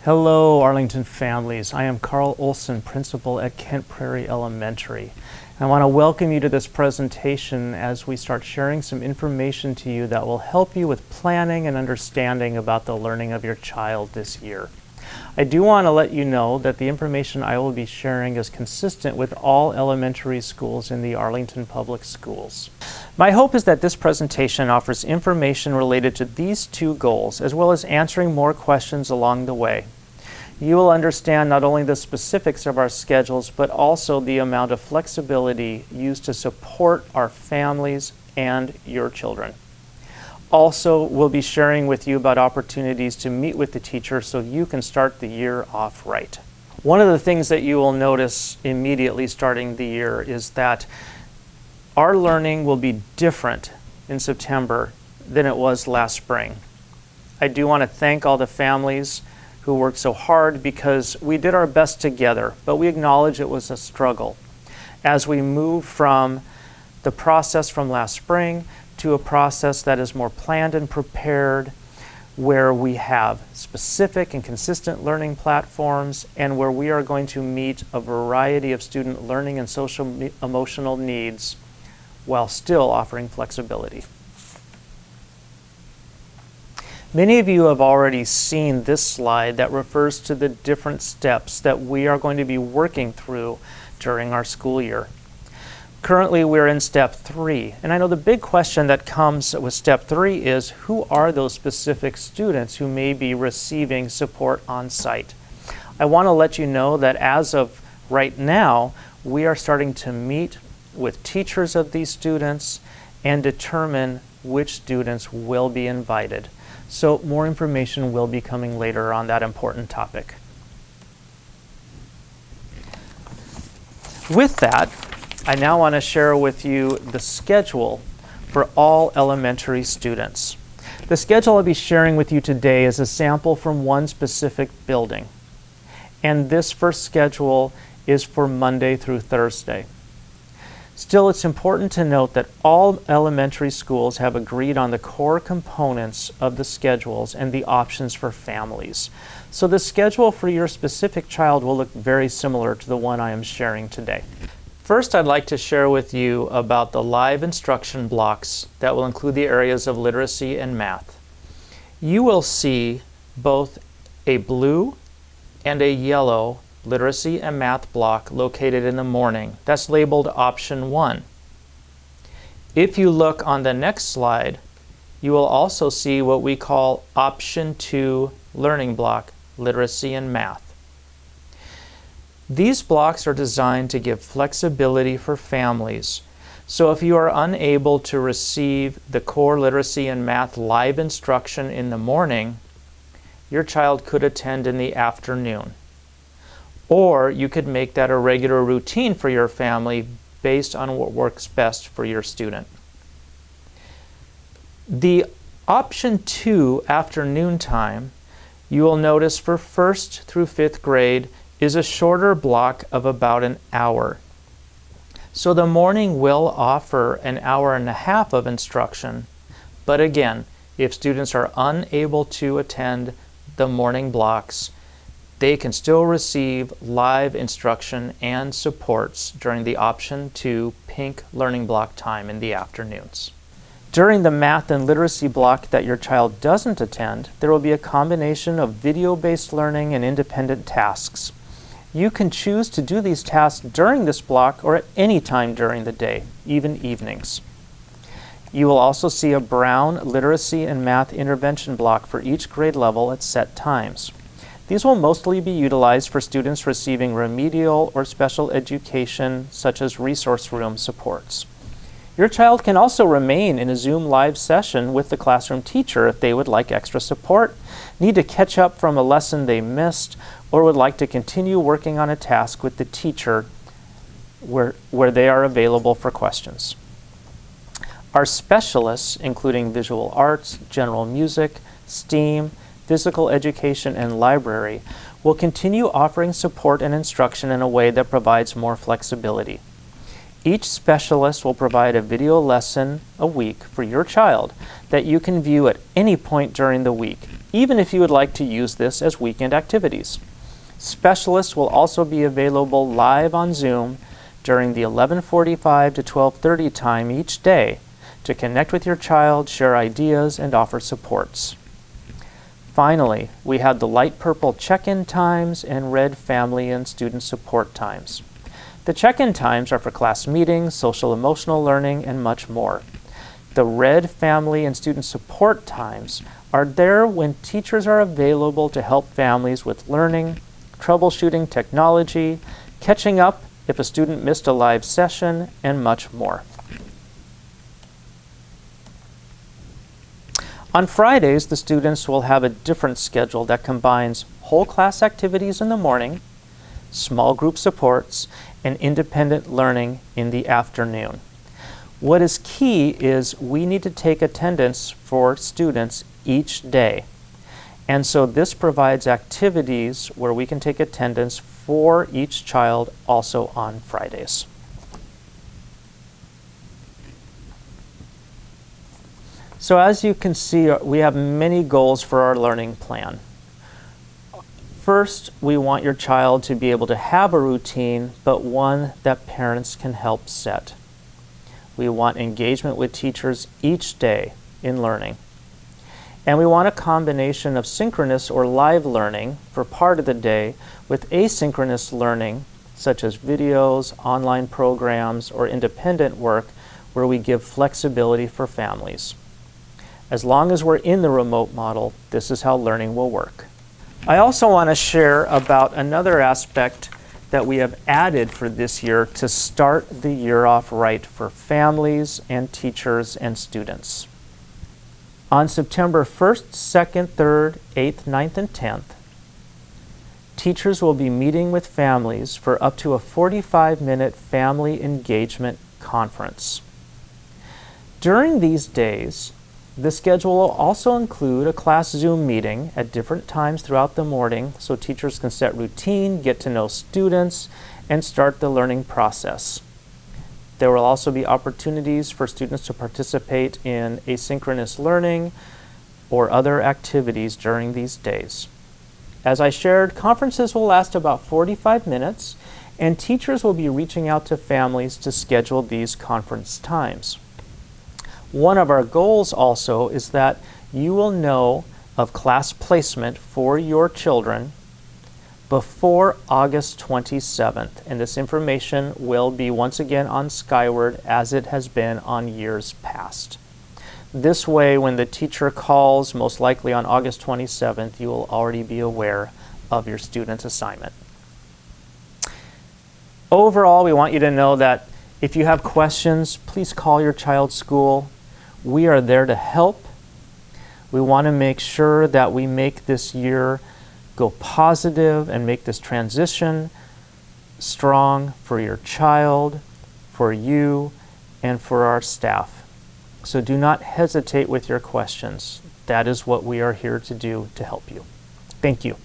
Hello, Arlington families. I am Carl Olson, principal at Kent Prairie Elementary. I want to welcome you to this presentation as we start sharing some information to you that will help you with planning and understanding about the learning of your child this year. I do want to let you know that the information I will be sharing is consistent with all elementary schools in the Arlington Public Schools. My hope is that this presentation offers information related to these two goals, as well as answering more questions along the way. You will understand not only the specifics of our schedules, but also the amount of flexibility used to support our families and your children. Also, we'll be sharing with you about opportunities to meet with the teacher so you can start the year off right. One of the things that you will notice immediately starting the year is that our learning will be different in September than it was last spring. I do want to thank all the families who worked so hard because we did our best together, but we acknowledge it was a struggle as we move from the process from last spring to a process that is more planned and prepared, where we have specific and consistent learning platforms and where we are going to meet a variety of student learning and social emotional needs while still offering flexibility. Many of you have already seen this slide that refers to the different steps that we are going to be working through during our school year. Currently, we're in step 3, and I know the big question that comes with step 3 is who are those specific students who may be receiving support on site? I want to let you know that as of right now, we are starting to meet with teachers of these students and determine which students will be invited. So more information will be coming later on that important topic. With that, I now want to share with you the schedule for all elementary students. The schedule I'll be sharing with you today is a sample from one specific building. And this first schedule is for Monday through Thursday. Still, it's important to note that all elementary schools have agreed on the core components of the schedules and the options for families. So the schedule for your specific child will look very similar to the one I am sharing today. First, I'd like to share with you about the live instruction blocks that will include the areas of literacy and math. You will see both a blue and a yellow literacy and math block located in the morning. That's labeled option 1. If you look on the next slide, you will also see what we call option 2 learning block, literacy and math. These blocks are designed to give flexibility for families. So if you are unable to receive the core literacy and math live instruction in the morning, your child could attend in the afternoon. Or you could make that a regular routine for your family based on what works best for your student. The option 2 afternoon time, you will notice for 1st through 5th grade is a shorter block of about an hour. So the morning will offer an hour and a half of instruction, but again, if students are unable to attend the morning blocks, they can still receive live instruction and supports during the option 2 pink learning block time in the afternoons. During the math and literacy block that your child doesn't attend, there will be a combination of video-based learning and independent tasks. You can choose to do these tasks during this block or at any time during the day, even evenings. You will also see a brown literacy and math intervention block for each grade level at set times. These will mostly be utilized for students receiving remedial or special education, such as resource room supports. Your child can also remain in a Zoom live session with the classroom teacher if they would like extra support, need to catch up from a lesson they missed, or would like to continue working on a task with the teacher where they are available for questions. Our specialists, including visual arts, general music, STEAM, physical education, and library, will continue offering support and instruction in a way that provides more flexibility. Each specialist will provide a video lesson a week for your child that you can view at any point during the week, even if you would like to use this as weekend activities. Specialists will also be available live on Zoom during the 11:45 to 12:30 time each day to connect with your child, share ideas, and offer supports. Finally, we have the light purple check-in times and red family and student support times. The check-in times are for class meetings, social emotional learning, and much more. The red family and student support times are there when teachers are available to help families with learning, troubleshooting technology, catching up if a student missed a live session, and much more. On Fridays, the students will have a different schedule that combines whole class activities in the morning, small group supports, and independent learning in the afternoon. What is key is we need to take attendance for students each day. And so this provides activities where we can take attendance for each child also on Fridays. So as you can see, we have many goals for our learning plan. First, we want your child to be able to have a routine, but one that parents can help set. We want engagement with teachers each day in learning. And we want a combination of synchronous or live learning for part of the day with asynchronous learning, such as videos, online programs, or independent work where we give flexibility for families. As long as we're in the remote model, this is how learning will work. I also want to share about another aspect that we have added for this year to start the year off right for families and teachers and students. On September 1st, 2nd, 3rd, 8th, 9th, and 10th, teachers will be meeting with families for up to a 45-minute family engagement conference. During these days, the schedule will also include a class Zoom meeting at different times throughout the morning so teachers can set routine, get to know students, and start the learning process. There will also be opportunities for students to participate in asynchronous learning or other activities during these days. As I shared, conferences will last about 45 minutes, and teachers will be reaching out to families to schedule these conference times. One of our goals also is that you will know of class placement for your children before August 27th, and this information will be once again on Skyward as it has been on years past. This way, when the teacher calls, most likely on August 27th, you will already be aware of your student's assignment. Overall, we want you to know that if you have questions, please call your child's school. We are there to help. We want to make sure that we make this year go positive and make this transition strong for your child, for you, and for our staff. So do not hesitate with your questions. That is what we are here to do to help you. Thank you.